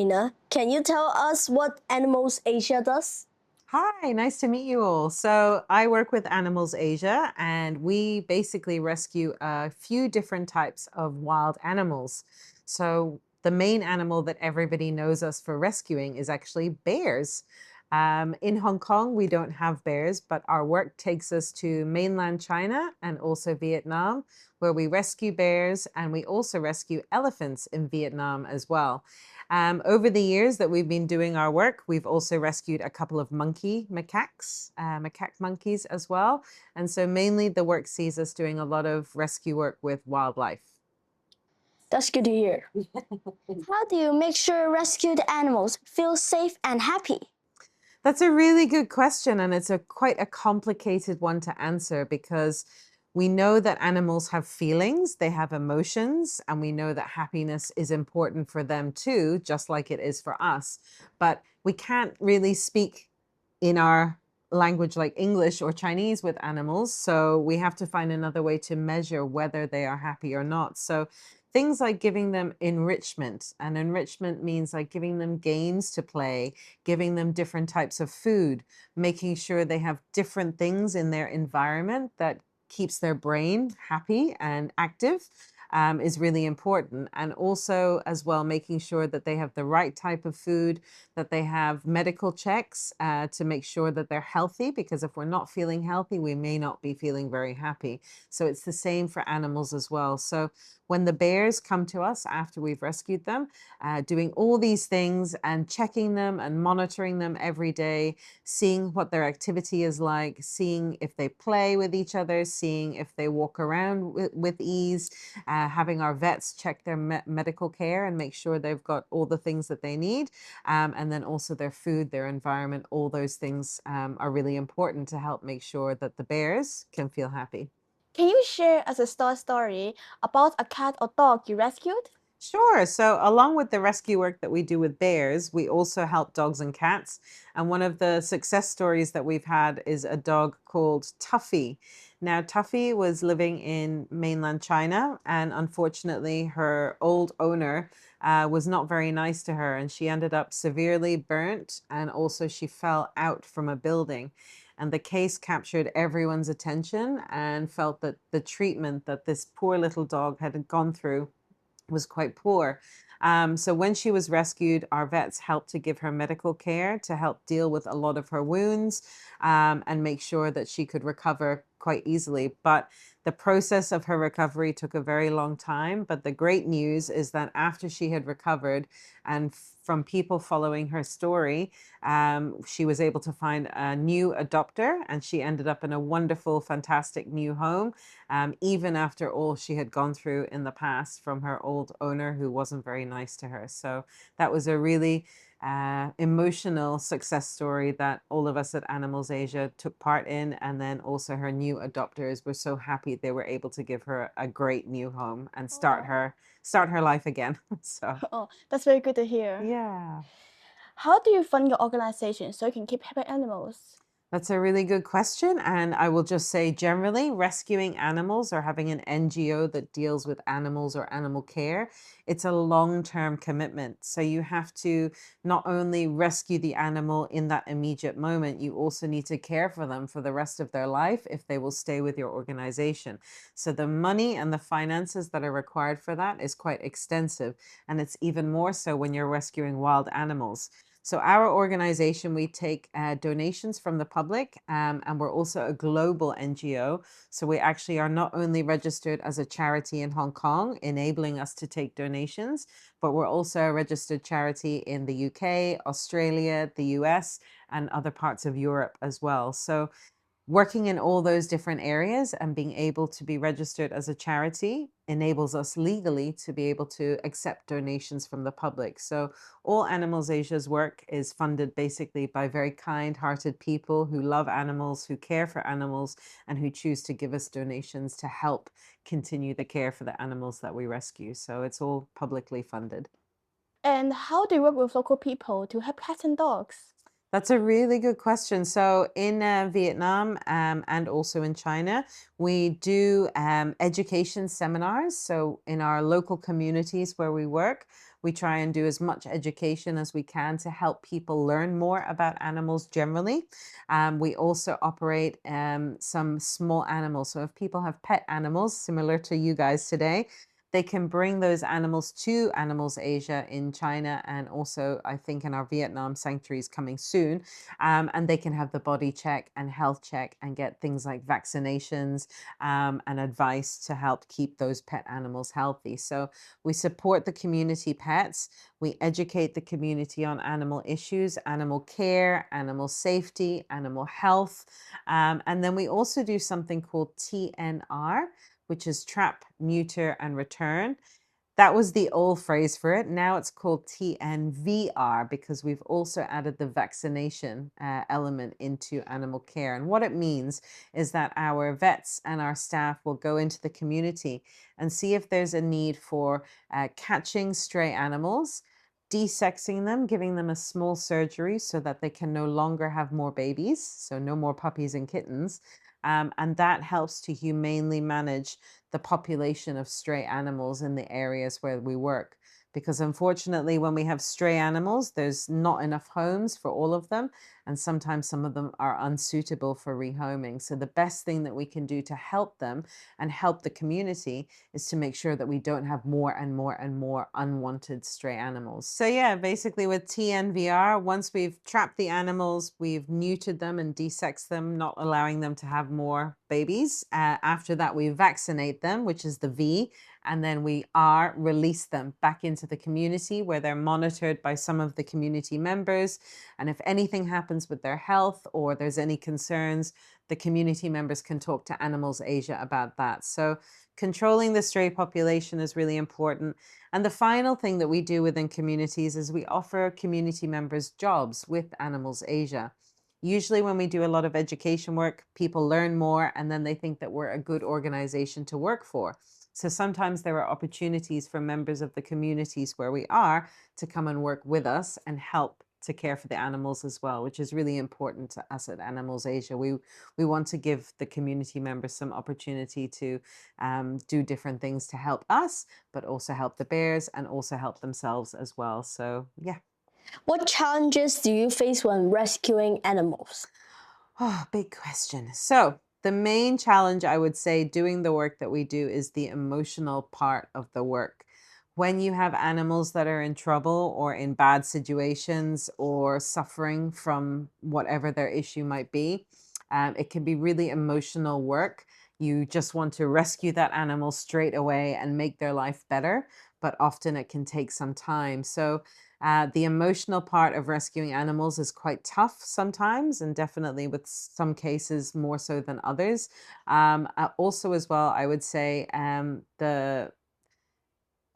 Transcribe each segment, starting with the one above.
Karina. Can you tell us what Animals Asia does? Hi, nice to meet you all. So, I work with Animals Asia, and we basically rescue a few different types of wild animals. So, the main animal that everybody knows us for rescuing is actually bears. In Hong Kong, we don't have bears, but our work takes us to mainland China and also Vietnam, where we rescue bears, and we also rescue elephants in Vietnam as well. Over the years that we've been doing our work, we've also rescued a couple of macaque monkeys as well. And so mainly the work sees us doing a lot of rescue work with wildlife. That's good to hear. How do you make sure rescued animals feel safe and happy? That's a really good question, and it's quite a complicated one to answer because we know that animals have feelings, they have emotions, and we know that happiness is important for them too, just like it is for us. But we can't really speak in our language like English or Chinese with animals, so we have to find another way to measure whether they are happy or not. So things like giving them enrichment, and enrichment means like giving them games to play, giving them different types of food, making sure they have different things in their environment that keeps their brain happy and active. Is really important. And also, as well, making sure that they have the right type of food, that they have medical checks to make sure that they're healthy, because if we're not feeling healthy, we may not be feeling very happy. So it's the same for animals as well. So when the bears come to us after we've rescued them, doing all these things and checking them and monitoring them every day, seeing what their activity is like, seeing if they play with each other, seeing if they walk around with ease, having our vets check their medical care and make sure they've got all the things that they need. And then also their food, their environment, all those things are really important to help make sure that the bears can feel happy. Can you share us a story about a cat or dog you rescued? Sure. So, along with the rescue work that we do with bears, we also help dogs and cats. And one of the success stories that we've had is a dog called Tuffy. Now, Tuffy was living in mainland China, and unfortunately, her old owner was not very nice to her, and she ended up severely burnt, and also she fell out from a building. And the case captured everyone's attention and felt that the treatment that this poor little dog had gone through was quite poor. So when she was rescued, our vets helped to give her medical care to help deal with a lot of her wounds and make sure that she could recover quite easily. But the process of her recovery took a very long time. But the great news is that after she had recovered, and from people following her story, she was able to find a new adopter, and she ended up in a wonderful, fantastic new home, even after all she had gone through in the past from her old owner who wasn't very nice to her. So that was a really emotional success story that all of us at Animals Asia took part in. And then also her new adopters were so happy they were able to give her a great new home and start her life again. So Oh, that's very good to hear. yeah. How do you fund your organization so you can keep happy animals? That's a really good question. And I will just say generally, rescuing animals or having an NGO that deals with animals or animal care, it's a long-term commitment. So you have to not only rescue the animal in that immediate moment, you also need to care for them for the rest of their life if they will stay with your organization. So the money and the finances that are required for that is quite extensive. And it's even more so when you're rescuing wild animals. So our organization, we take donations from the public, and we're also a global NGO. So we actually are not only registered as a charity in Hong Kong, enabling us to take donations, but we're also a registered charity in the UK, Australia, the US, and other parts of Europe as well. So working in all those different areas and being able to be registered as a charity enables us legally to be able to accept donations from the public. So all Animals Asia's work is funded basically by very kind-hearted people who love animals, who care for animals, and who choose to give us donations to help continue the care for the animals that we rescue. So it's all publicly funded. And how do you work with local people to help cats and dogs? That's a really good question. So in Vietnam and also in China, we do education seminars. So in our local communities where we work, We try and do as much education as we can to help people learn more about animals generally. We also operate some small animals. So if people have pet animals, similar to you guys today, they can bring those animals to Animals Asia in China, and also I think in our Vietnam sanctuaries coming soon. And they can have the body check and health check and get things like vaccinations and advice to help keep those pet animals healthy. So we support the community pets. We educate the community on animal issues, animal care, animal safety, animal health. And then we also do something called TNR, which is trap, neuter, and return. That was the old phrase for it. Now it's called TNVR because we've also added the vaccination element into animal care. And what it means is that our vets and our staff will go into the community and see if there's a need for catching stray animals, desexing them, giving them a small surgery so that they can no longer have more babies, so no more puppies and kittens. And that helps to humanely manage the population of stray animals in the areas where we work. Because unfortunately, when we have stray animals, there's not enough homes for all of them. And sometimes some of them are unsuitable for rehoming. So the best thing that we can do to help them and help the community is to make sure that we don't have more and more and more unwanted stray animals. So yeah, basically with TNVR, once we've trapped the animals, we've neutered them and desexed them, not allowing them to have more babies. After that, we vaccinate them, which is the V, and then we release them back into the community where they're monitored by some of the community members. And if anything happens with their health or there's any concerns, the community members can talk to Animals Asia about that. So controlling the stray population is really important. And the final thing that we do within communities is we offer community members jobs with Animals Asia. Usually when we do a lot of education work, people learn more and then they think that we're a good organization to work for. So sometimes there are opportunities for members of the communities where we are to come and work with us and help to care for the animals as well, which is really important to us at Animals Asia. We want to give the community members some opportunity to do different things to help us, but also help the bears and also help themselves as well. So yeah. What challenges do you face when rescuing animals? Oh, big question. So, the main challenge I would say doing the work that we do is the emotional part of the work. When you have animals that are in trouble or in bad situations or suffering from whatever their issue might be, it can be really emotional work. You just want to rescue that animal straight away and make their life better, but often it can take some time. So, the emotional part of rescuing animals is quite tough sometimes, and definitely with some cases more so than others. Also, as well, I would say the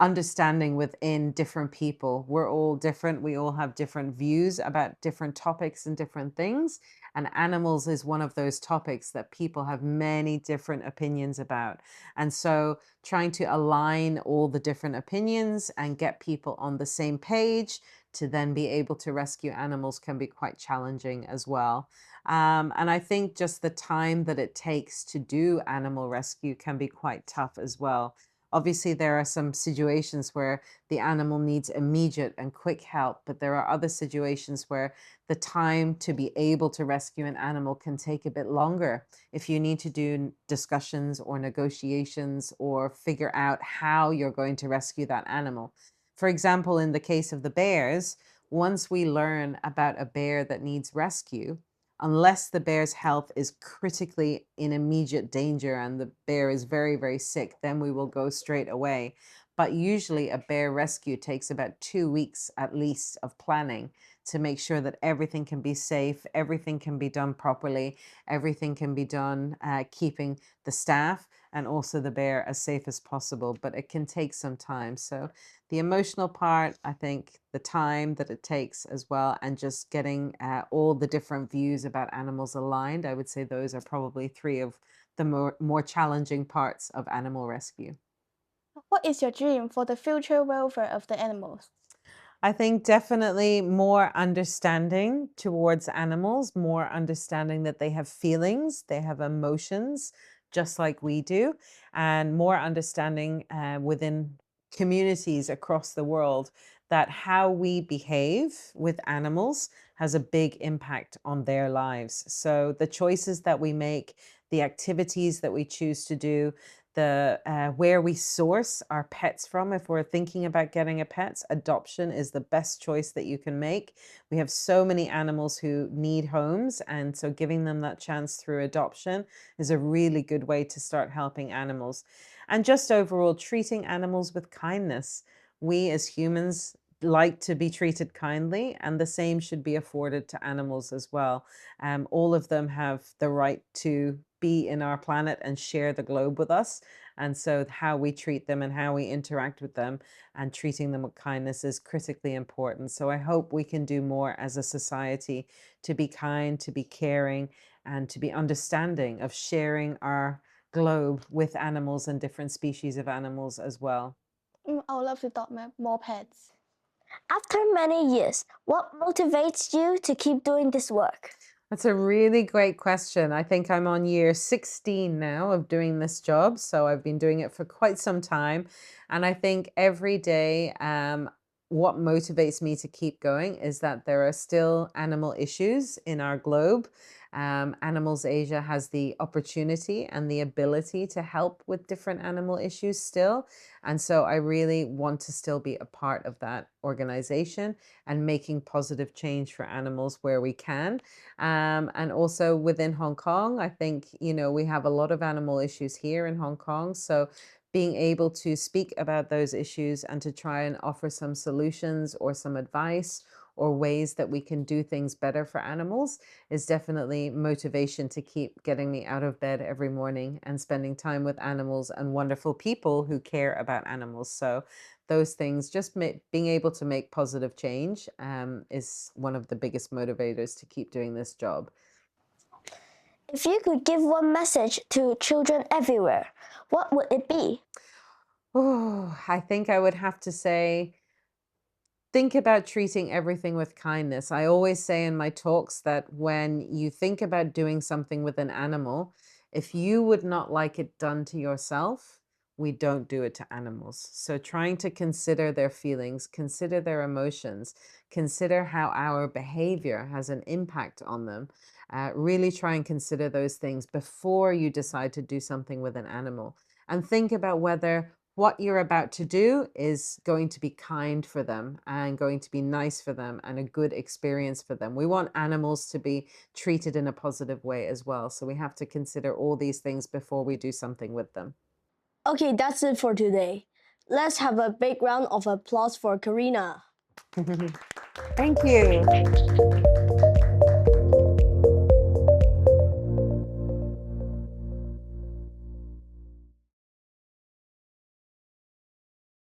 understanding within different people. We're all different. We all have different views about different topics and different things. And animals is one of those topics that people have many different opinions about. And so trying to align all the different opinions and get people on the same page to then be able to rescue animals can be quite challenging as well. And I think just the time that it takes to do animal rescue can be quite tough as well. Obviously, there are some situations where the animal needs immediate and quick help, but there are other situations where the time to be able to rescue an animal can take a bit longer if you need to do discussions or negotiations or figure out how you're going to rescue that animal. For example, in the case of the bears, once we learn about a bear that needs rescue, unless the bear's health is critically in immediate danger and the bear is very, very sick, then we will go straight away. But usually, a bear rescue takes about 2 weeks at least of planning to make sure that everything can be safe, everything can be done properly, everything can be done keeping the staff and also the bear as safe as possible. But it can take some time. So, the emotional part, I think the time that it takes as well, and just getting all the different views about animals aligned, I would say those are probably three of the more challenging parts of animal rescue. What is your dream for the future welfare of the animals? I think definitely more understanding towards animals, more understanding that they have feelings, they have emotions, just like we do, and more understanding within communities across the world that how we behave with animals has a big impact on their lives. So the choices that we make, the activities that we choose to do, the where we source our pets from, if we're thinking about getting a pet, adoption is the best choice that you can make. We have so many animals who need homes, and so giving them that chance through adoption is a really good way to start helping animals. And just overall treating animals with kindness. We as humans like to be treated kindly, and the same should be afforded to animals as well. All of them have the right to be in our planet and share the globe with us. And so, how we treat them and how we interact with them and treating them with kindness is critically important. So, I hope we can do more as a society to be kind, to be caring, and to be understanding of sharing our globe with animals and different species of animals as well. I would love to adopt more pets. After many years, what motivates you to keep doing this work? That's a really great question. I think I'm on year 16 now of doing this job. So I've been doing it for quite some time. And I think every day, what motivates me to keep going is that there are still animal issues in our globe. Animals Asia has the opportunity and the ability to help with different animal issues still. And so I really want to still be a part of that organization and making positive change for animals where we can. And also within Hong Kong, I think, we have a lot of animal issues here in Hong Kong. So being able to speak about those issues and to try and offer some solutions or some advice or ways that we can do things better for animals is definitely motivation to keep getting me out of bed every morning and spending time with animals and wonderful people who care about animals. So those things, just being able to make positive change, is one of the biggest motivators to keep doing this job. If you could give one message to children everywhere, what would it be? Oh, I think I would have to say, think about treating everything with kindness. I always say in my talks that when you think about doing something with an animal, if you would not like it done to yourself, we don't do it to animals. So trying to consider their feelings, consider their emotions, consider how our behavior has an impact on them. Really try and consider those things before you decide to do something with an animal. And think about whether what you're about to do is going to be kind for them and going to be nice for them and a good experience for them. We want animals to be treated in a positive way as well. So we have to consider all these things before we do something with them. Okay, that's it for today. Let's have a big round of applause for Karina. Thank you.